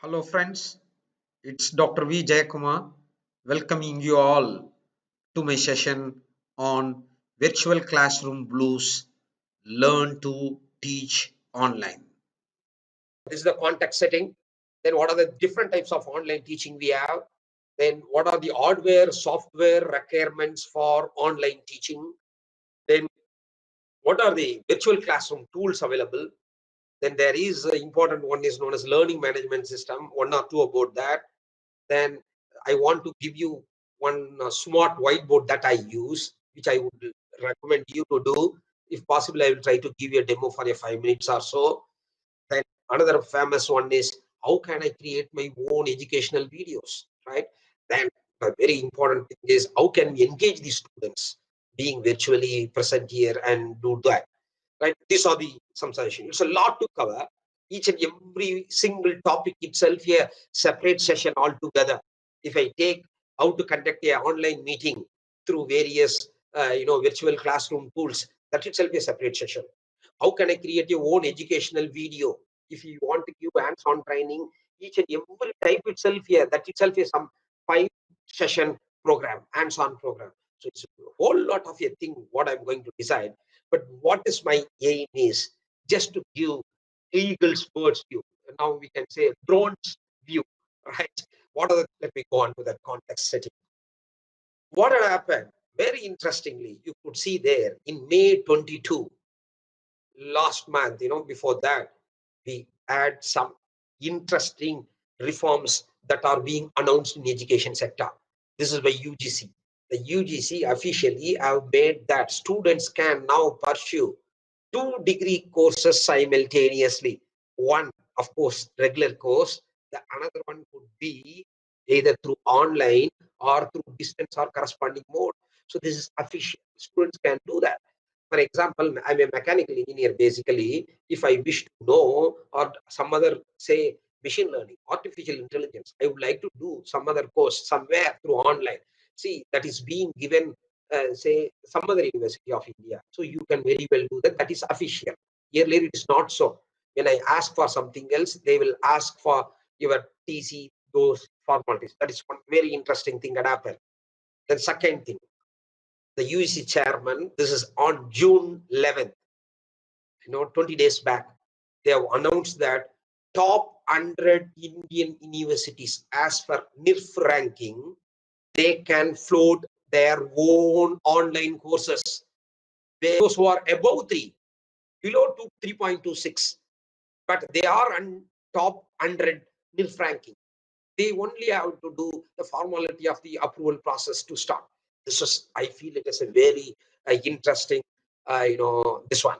Hello friends, it's Dr. V. Jayakumar welcoming you all to my session on virtual classroom blues, learn to teach online. This is the context setting. Then what are the different types of online teaching we have? Then what are the hardware, software requirements for online teaching? Then what are the virtual classroom tools available? Then there is an important one is known as learning management system, one or two about that. Then I want to give you one smart whiteboard that I use, which I would recommend you to do. If possible, I will try to give you a demo for a 5 minutes or so. Then another famous one is how can I create my own educational videos, right? Then a very important thing is how can we engage the students being virtually present here and do that, right? These are the some suggestions. It's a lot to cover. Each and every single topic itself here, separate session altogether. If I take how to conduct a online meeting through various virtual classroom tools, that itself is a separate session. How can I create your own educational video? If you want to give hands-on training, each and every type itself here, that itself is some 5 session program, hands-on program. So it's a whole lot of a thing what I'm going to decide. But what is my aim is just to give eagle's bird's view. Now we can say drone's view, right? Let me go on to that context setting. What had happened? Very interestingly, you could see there in May 22, last month, before that, we had some interesting reforms that are being announced in the education sector. This is by UGC. The UGC officially have made that students can now pursue 2 degree courses simultaneously. One, of course, regular course. The another one could be either through online or through distance or corresponding mode. So this is official. Students can do that. For example, I'm a mechanical engineer basically. If I wish to know or some other, say, machine learning, artificial intelligence, I would like to do some other course somewhere through online. See, that is being given, say, some other university of India. So you can very well do that. That is official. Earlier, it is not so. When I ask for something else, they will ask for your TC, those formalities. That is one very interesting thing that happened. Then second thing, the UEC chairman, this is on June 11th, 20 days back, they have announced that top 100 Indian universities, as per NIRF ranking, they can float their own online courses. Those who are above 3, below 3.26, but they are on top 100 NIRF ranking. They only have to do the formality of the approval process to start. This is, I feel it is a very interesting, this one.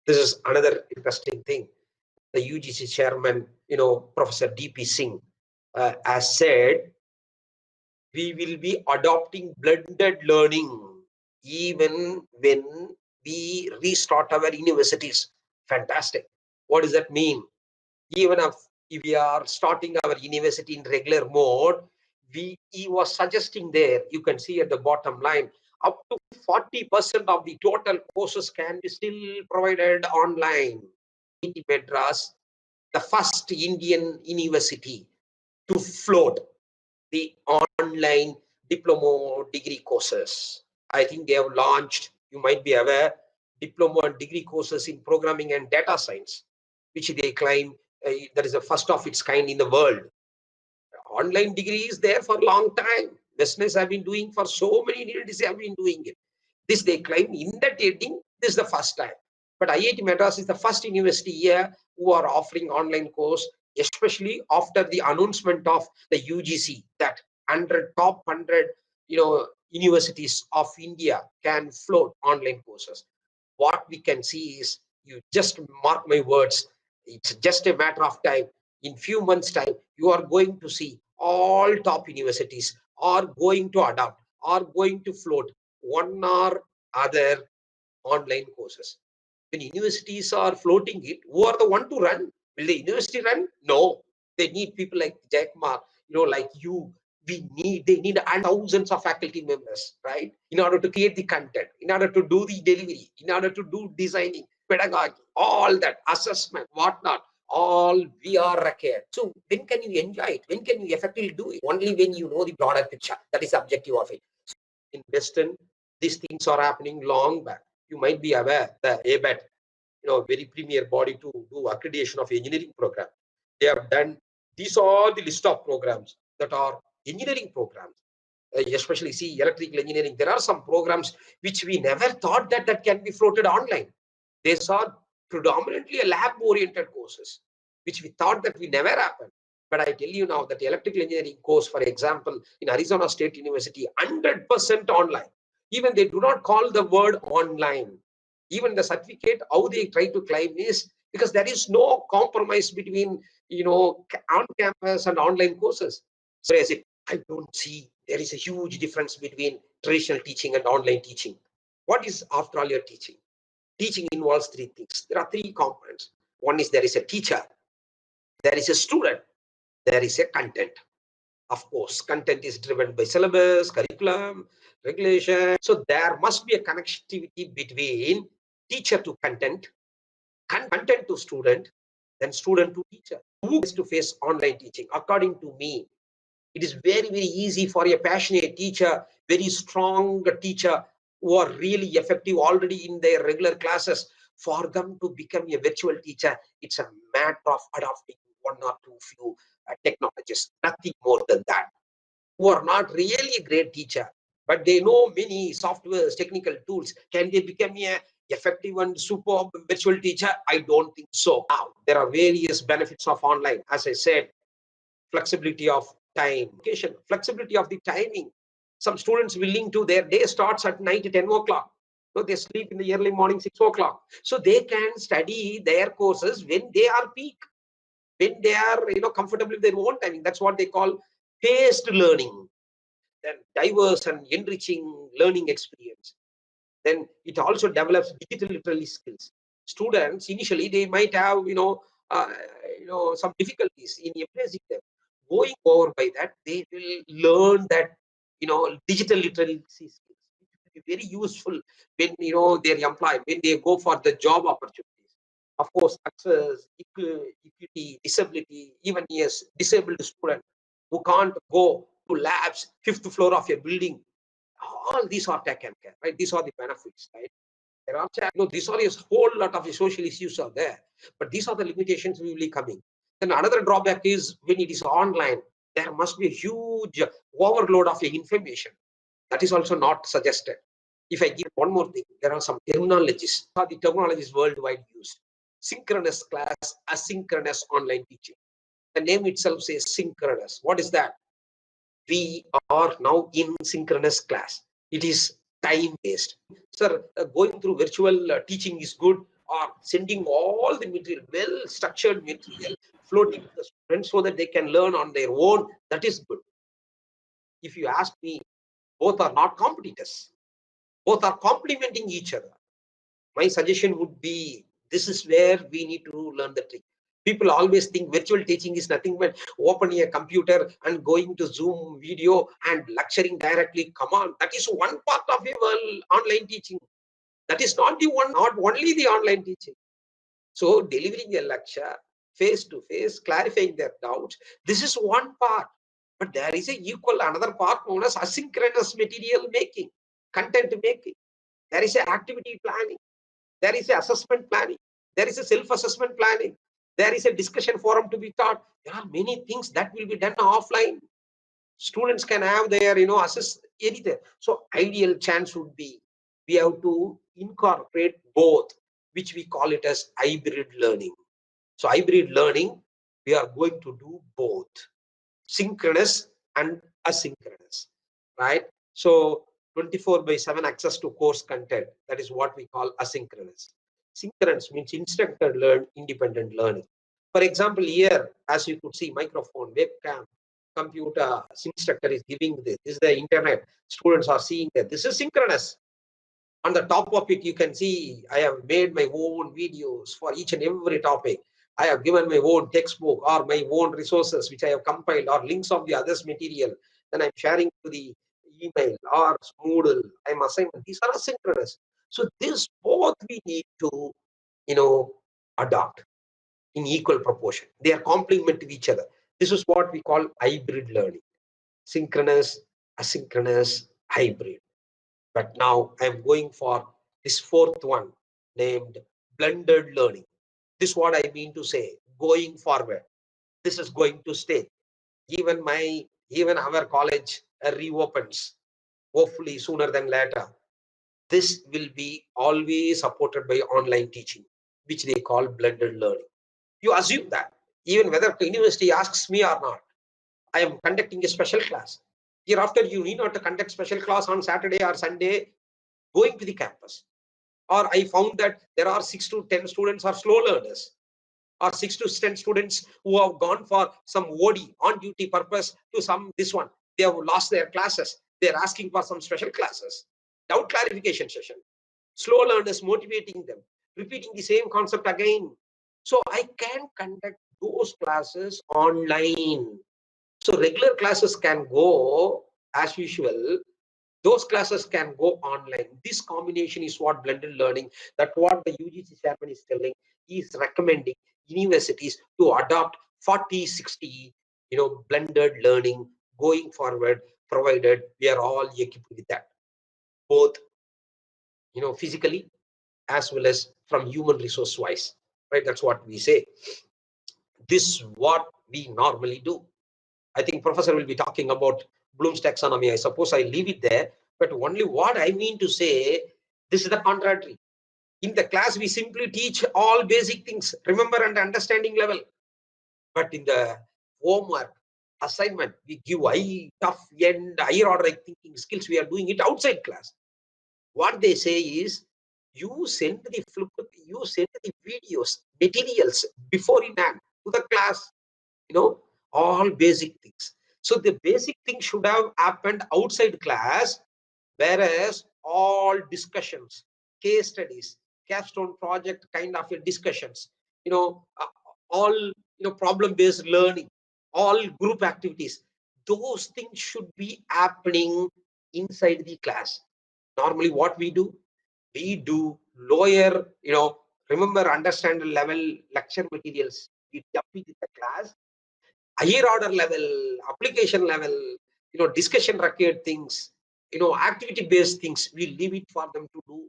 This is another interesting thing. The UGC chairman, Professor DP Singh, has said, we will be adopting blended learning even when we restart our universities. Fantastic. What does that mean? Even if we are starting our university in regular mode, he was suggesting there, you can see at the bottom line, up to 40% of the total courses can be still provided online. IIT Madras, the first Indian university to float the online diploma degree courses. I think they have launched, you might be aware, diploma and degree courses in programming and data science, which they claim that is the first of its kind in the world. Online degree is there for a long time. Business have been doing for so many years, they have been doing it. This they claim in that heading, this is the first time. But IIT Madras is the first university here who are offering online course, especially after the announcement of the UGC that top 100 universities of India can float online courses. What we can see is, you just mark my words, it's just a matter of time. In few months' time, you are going to see all top universities are going to adopt, are going to float one or other online courses. When universities are floating it, who are the one to run? Will the university run? No. They need people like Jayakumar, like you. They need thousands of faculty members, right? In order to create the content, in order to do the delivery, in order to do designing, pedagogy, all that, assessment, whatnot, all VR required. So when can you enjoy it? When can you effectively do it? Only when you know the broader picture. That is the objective of it. So in Western, these things are happening long back. You might be aware the ABET, very premier body to do accreditation of engineering program. They have done, these are the list of programs that are engineering programs. Especially see electrical engineering. There are some programs which we never thought that can be floated online. These are predominantly lab-oriented courses, which we thought that we never happened. But I tell you now that the electrical engineering course, for example, in Arizona State University, 100% online. Even they do not call the word online. Even the certificate, how they try to claim is because there is no compromise between, on campus and online courses. So as it, I don't see there is a huge difference between traditional teaching and online teaching. What is, after all, your teaching? Teaching involves three things. There are three components. One is there is a teacher, there is a student, there is a content. Of course, content is driven by syllabus, curriculum, regulation. So there must be a connectivity between teacher to content, content to student, then student to teacher. Who is to face online teaching? According to me, it is very, very easy for a passionate teacher, very strong teacher who are really effective already in their regular classes, for them to become a virtual teacher. It's a matter of adopting one or two few technologies, nothing more than that. Who are not really a great teacher, but they know many softwares, technical tools. Can they become a effective and superb virtual teacher? I don't think so. Now, there are various benefits of online. As I said, flexibility of time, flexibility of the timing. Some students willing to, their day starts at night at 10 o'clock. So they sleep in the early morning, 6 o'clock. So they can study their courses when they are peak, when they are comfortable with their own timing. That's what they call paced learning. Then diverse and enriching learning experience. Then it also develops digital literacy skills. Students initially they might have uh, some difficulties in embracing them. Going over by that, they will learn that digital literacy skills, which will be very useful when they're employed, when they go for the job opportunities. Of course, access, equity, disability, even yes, disabled student who can't go to labs, fifth floor of a building, all these are taken care, right? These are the benefits, right? There are, these are a whole lot of social issues are there, but these are the limitations will be coming. Then another drawback is when it is online, there must be a huge overload of information. That is also not suggested. If I give one more thing, there are some terminologies. The terminologies worldwide used. Synchronous class, asynchronous online teaching. The name itself says synchronous. What is that? We are now in synchronous class. It is time based. Sir, going through virtual teaching is good, or sending all the material, well structured material, floating to the students so that they can learn on their own, that is good. If you ask me, both are not competitors. Both are complementing each other. My suggestion would be, this is where we need to learn the trick. People always think virtual teaching is nothing but opening a computer and going to Zoom video and lecturing directly. Come on, that is one part of your online teaching. That is not the one, not only the online teaching. So delivering a lecture face to face, clarifying their doubts, this is one part. But there is a equal another part known as asynchronous material making, content making. There is a activity planning. There is a assessment planning. There is a self-assessment planning. There is a discussion forum to be taught. There are many things that will be done offline. Students can have their, assess anything. So ideal chance would be we have to incorporate both, which we call it as hybrid learning. So hybrid learning, we are going to do both, synchronous and asynchronous, right? So 24/7 access to course content, that is what we call asynchronous. Synchronous means instructor learn independent learning. For example, here, as you could see, microphone, webcam, computer, instructor is giving this. This is the internet. Students are seeing that. This is synchronous. On the top of it, you can see I have made my own videos for each and every topic. I have given my own textbook or my own resources, which I have compiled, or links of the others material. Then I'm sharing to the email or Moodle. I'm assigning. These are asynchronous. So this both we need to, adopt. in equal proportion. They are complement to each other. This is what we call hybrid learning. Synchronous, asynchronous, hybrid. But now I'm going for this fourth one named blended learning. This is what I mean to say. Going forward, this is going to stay. Even our college reopens, hopefully sooner than later. This will be always supported by online teaching, which they call blended learning. You assume that even whether the university asks me or not, I am conducting a special class. Hereafter, you need not to conduct special class on Saturday or Sunday going to the campus. Or I found that there are 6 to 10 students are slow learners, or 6 to 10 students who have gone for some OD on duty purpose to some this one. They have lost their classes. They're asking for some special classes. Doubt clarification session. Slow learners motivating them, repeating the same concept again. So I can conduct those classes online. So regular classes can go as usual. Those classes can go online. This combination is what blended learning, that what the UGC chairman is telling. He is recommending universities to adopt 40-60, blended learning going forward, provided we are all equipped with that, both, physically as well as from human resource wise, right? That's what we say. This is what we normally do. I think professor will be talking about Bloom's taxonomy. I suppose I leave it there, but only what I mean to say, this is the contrary. In the class, we simply teach all basic things, remember and understanding level. But in the homework, assignment, we give high, tough, and higher order thinking skills. We are doing it outside class. What they say is, you send the videos, materials before in hand to the class, all basic things. So the basic thing should have happened outside class, whereas all discussions, case studies, capstone project kind of discussions, all problem based learning, all group activities, those things should be happening inside the class. Normally what we do lower, remember, understand level lecture materials, we dump it in the class. Higher order level, application level, discussion required things, activity based things, we leave it for them to do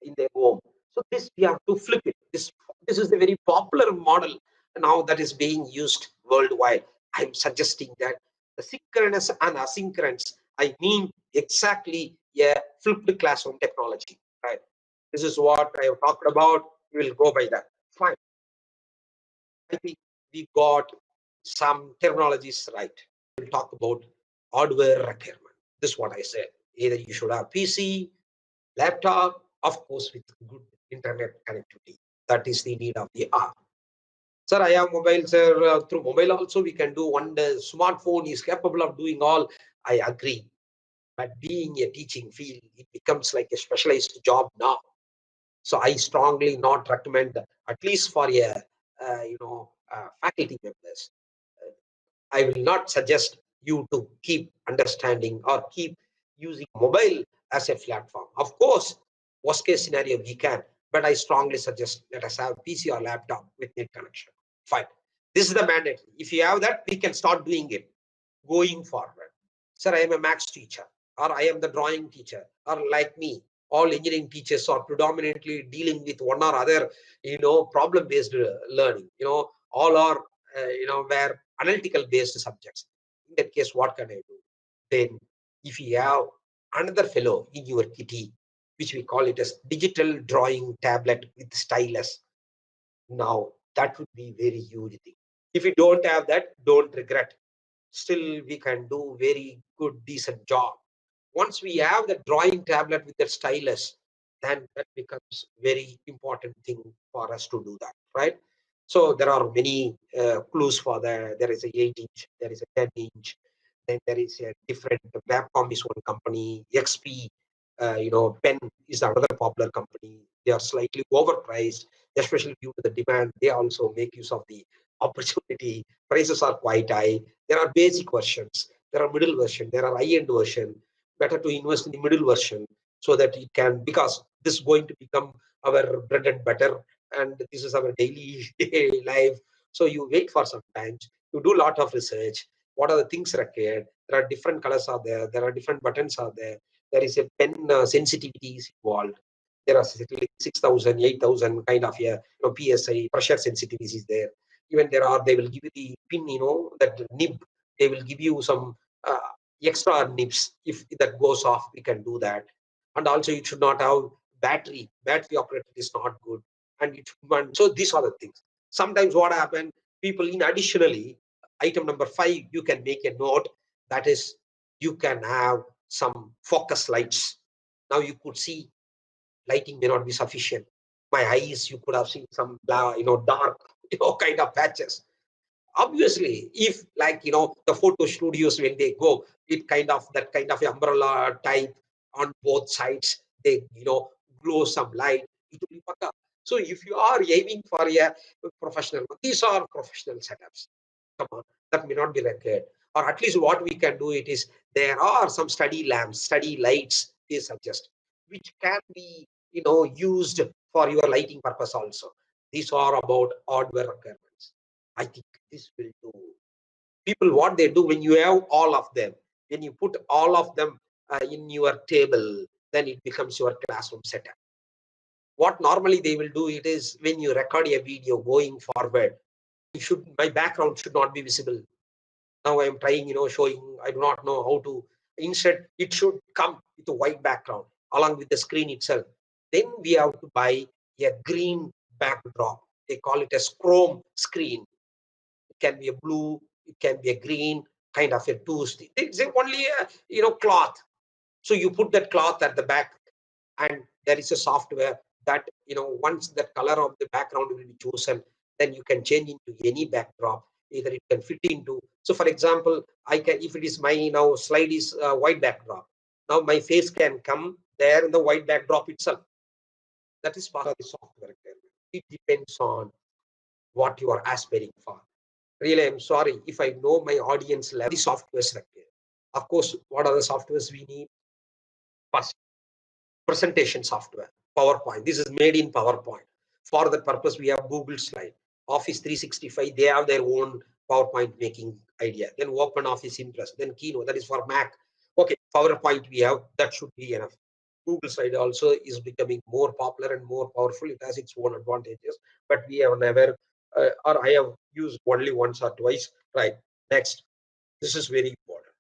in their home. So this we have to flip it. This is a very popular model now that is being used worldwide. I'm suggesting that the synchronous and asynchronous, I mean exactly a flipped classroom technology, right? This is what I have talked about. We will go by that. Fine. I think we got some terminologies right. We'll talk about hardware requirement. This is what I said. Either you should have PC, laptop, of course, with good internet connectivity. That is the need of the hour. Sir, I have mobile, sir. Through mobile also, we can do one. The smartphone is capable of doing all. I agree. But being a teaching field, it becomes like a specialized job now. So I strongly not recommend, at least for a faculty members. I will not suggest you to keep understanding or keep using mobile as a platform. Of course, worst case scenario we can, but I strongly suggest let us have PC or laptop with net connection. Fine. This is the mandate. If you have that, we can start doing it going forward. Sir, I am a maths teacher, or I am the drawing teacher, or like me, all engineering teachers are predominantly dealing with one or other, problem-based learning. All are, where analytical based subjects. In that case, what can I do? Then, if you have another fellow in your kitty, which we call it as digital drawing tablet with stylus, now that would be very huge thing. If you don't have that, don't regret. Still, we can do very good, decent job. Once we have the drawing tablet with the stylus, then that becomes very important thing for us to do that, right? So there are many clues for that. There is a 8-inch, there is a 10-inch, then there is a different. Webcom is one company, XP, Pen is another popular company. They are slightly overpriced, especially due to the demand. They also make use of the opportunity. Prices are quite high. There are basic versions, there are middle version, there are high-end version. Better to invest in the middle version so that it can, because this is going to become our bread and butter and this is our daily life. So you wait for some times, you do a lot of research. What are the things required? There are different colors are there. There are different buttons are there. There is a pen sensitivity is involved. There are 6,000, 8,000 kind of PSI pressure sensitivities is there. Even they will give you the pin, that nib. They will give you some extra nibs. If that goes off, we can do that. And also, it should not have battery. Battery operated is not good. And so these are the things. Sometimes what happen, people in additionally, item number 5, you can make a note. That is, you can have some focus lights. Now you could see lighting may not be sufficient. My eyes, you could have seen some dark, kind of patches. Obviously, if like the photo studios, when they go with that kind of umbrella type on both sides, they glow some light, it will be paka. So if you are aiming for a professional, these are professional setups. Come on, that may not be required. Or at least what we can do it is, there are some study lamps, study lights they suggest, which can be used for your lighting purpose also. These are about hardware requirements. I think this will do. People, what they do when you have all of them, when you put all of them in your table, then it becomes your classroom setup. What normally they will do it is, when you record a video going forward, my background should not be visible. Now I am trying, showing, I do not know how to. Instead, it should come with a white background along with the screen itself. Then we have to buy a green backdrop. They call it a chrome screen. It can be a blue, it can be a green, kind of a twist. It's only a cloth. So you put that cloth at the back, and there is a software that once that color of the background will be chosen, then you can change into any backdrop. Either it can fit into. So for example, I can, if it is my slide is white backdrop. Now my face can come there in the white backdrop itself. That is part of the software requirement. It depends on what you are aspiring for. Really, I'm sorry if I know my audience level. The softwares required. Of course, what are the softwares we need? First, presentation software, PowerPoint. This is made in PowerPoint. For that purpose, we have Google Slide, Office 365. They have their own PowerPoint making idea. Then Open Office Impress. Then Keynote. That is for Mac. Okay, PowerPoint we have. That should be enough. Google Slide also is becoming more popular and more powerful. It has its own advantages, but we have never, or I have used only once or twice. Right. Next, this is very important.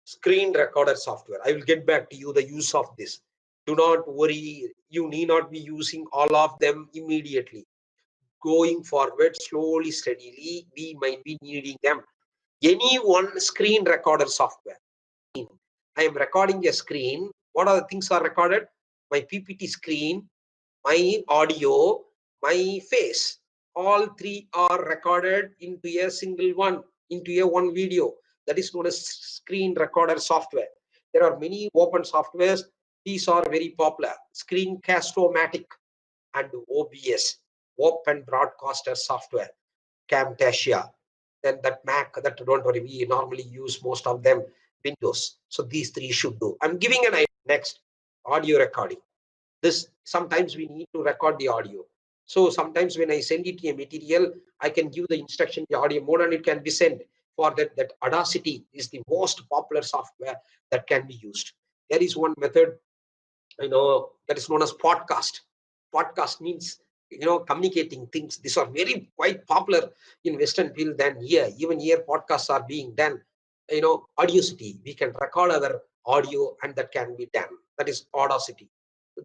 Screen recorder software. I will get back to you the use of this. Do not worry. You need not be using all of them immediately. Going forward, slowly, steadily, we might be needing them. Any one screen recorder software. I am recording a screen. What are the things are recorded? My PPT screen, my audio, my face. All three are recorded into a single one, into a one video. That is known as screen recorder software. There are many open softwares. These are very popular. Screencast-O-Matic and OBS, Open Broadcaster software, Camtasia. Then that Mac, that don't worry, we normally use most of them Windows. So these three should do. I'm giving an idea. Next, audio recording. This sometimes we need to record the audio. So sometimes when I send it a material, I can give the instruction the audio mode and it can be sent. For that Audacity is the most popular software that can be used. There is one method, that is known as podcast. Podcast means communicating things. These are very quite popular in Western field than here. Even here podcasts are being done. Audacity, we can record our audio and that can be done. That is Audacity.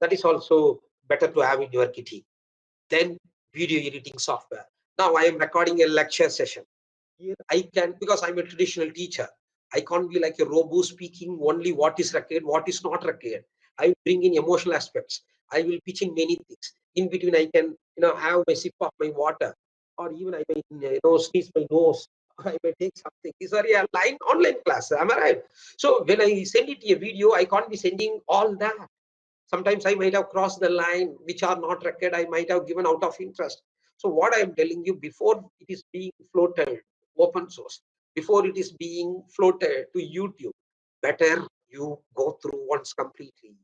That is also better to have in your kitty. Then video editing software. Now I am recording a lecture session. Here I can, because I'm a traditional teacher, I can't be like a robot speaking only what is required, what is not required. I will bring in emotional aspects. I will pitch in many things. In between, I can have my sip of my water, or even I may sneeze my nose. I may take something. These are a online class. Am I right? So when I send it a video, I can't be sending all that. Sometimes I might have crossed the line, which are not required. I might have given out of interest. So what I am telling you, before it is being floated, open source, before it is being floated to YouTube, better you go through once completely.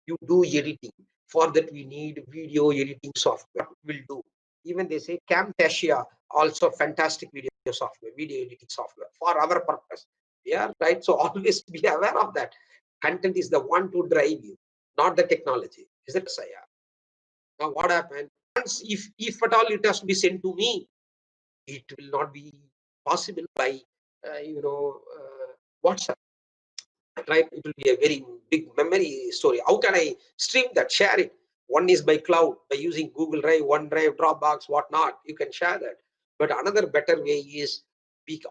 You do editing. For that, we need video editing software. Will do. Even they say Camtasia, also fantastic video software, video editing software for our purpose. Yeah, right. So always be aware of that. Content is the one to drive you, not the technology. Is that so? Yeah. Now what happened? Once, if at all it has to be sent to me, it will not be possible by WhatsApp, right? It will be a very big memory story. How can I stream that, share it? One is by cloud, by using Google Drive, OneDrive, Dropbox, whatnot. You can share that. But another better way is, if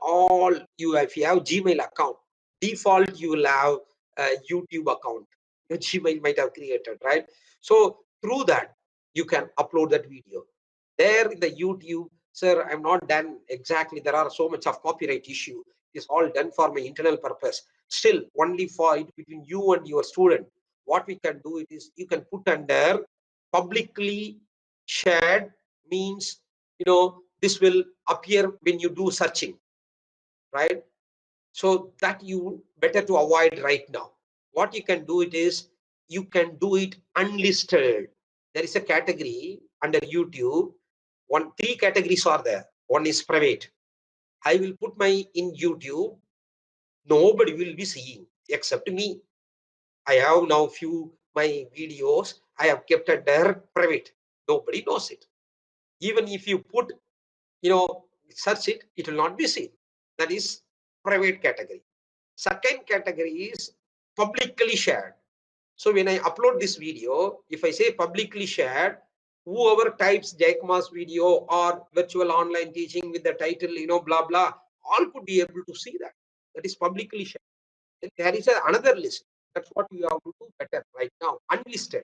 you have Gmail account, default you will have a YouTube account. Your Gmail might have created, right? So through that, you can upload that video. There in the YouTube, sir, I'm not done exactly. There are so much of copyright issue. It's all done for my internal purpose. Still, only for it between you and your student. What we can do it is, you can put under publicly shared, means this will appear when you do searching, right? So that you better to avoid right now. What you can do it is, you can do it unlisted. There is a category under YouTube. Three categories are there. One is private. I will put my in YouTube. Nobody will be seeing except me. I have now few my videos I have kept under private. Nobody knows it. Even if you put, search it, it will not be seen. That is private category. Second category is publicly shared. So when I upload this video, if I say publicly shared, whoever types Jayakumar's video or virtual online teaching with the title, blah, blah, all could be able to see that. That is publicly shared. Then there is another list. That's what you have to do better right now. Unlisted.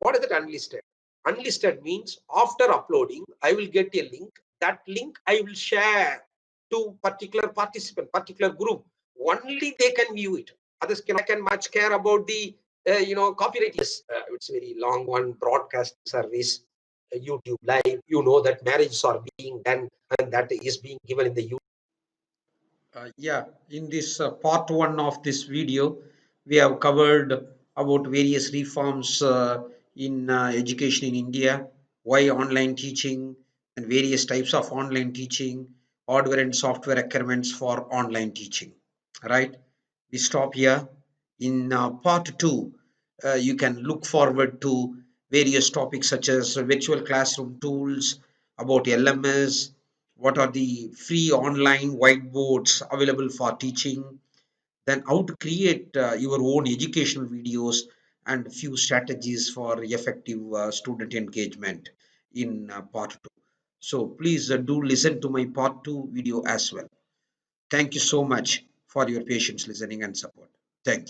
What is it unlisted? Unlisted means after uploading, I will get a link. That link I will share to particular participant, particular group. Only they can view it. Others can much care about the copyright. Yes, it's very long one. Broadcast service, YouTube Live. You know that marriages are being done, and that is being given in the YouTube. Yeah, in this part one of this video, we have covered about various reforms in education in India, why online teaching, and various types of online teaching, hardware and software requirements for online teaching. Right? We stop here. In part two, you can look forward to various topics such as virtual classroom tools, about LMS, what are the free online whiteboards available for teaching, then how to create your own educational videos, and few strategies for effective student engagement in part 2. So please do listen to my part 2 video as well. Thank you so much for your patience listening and support. Thank you.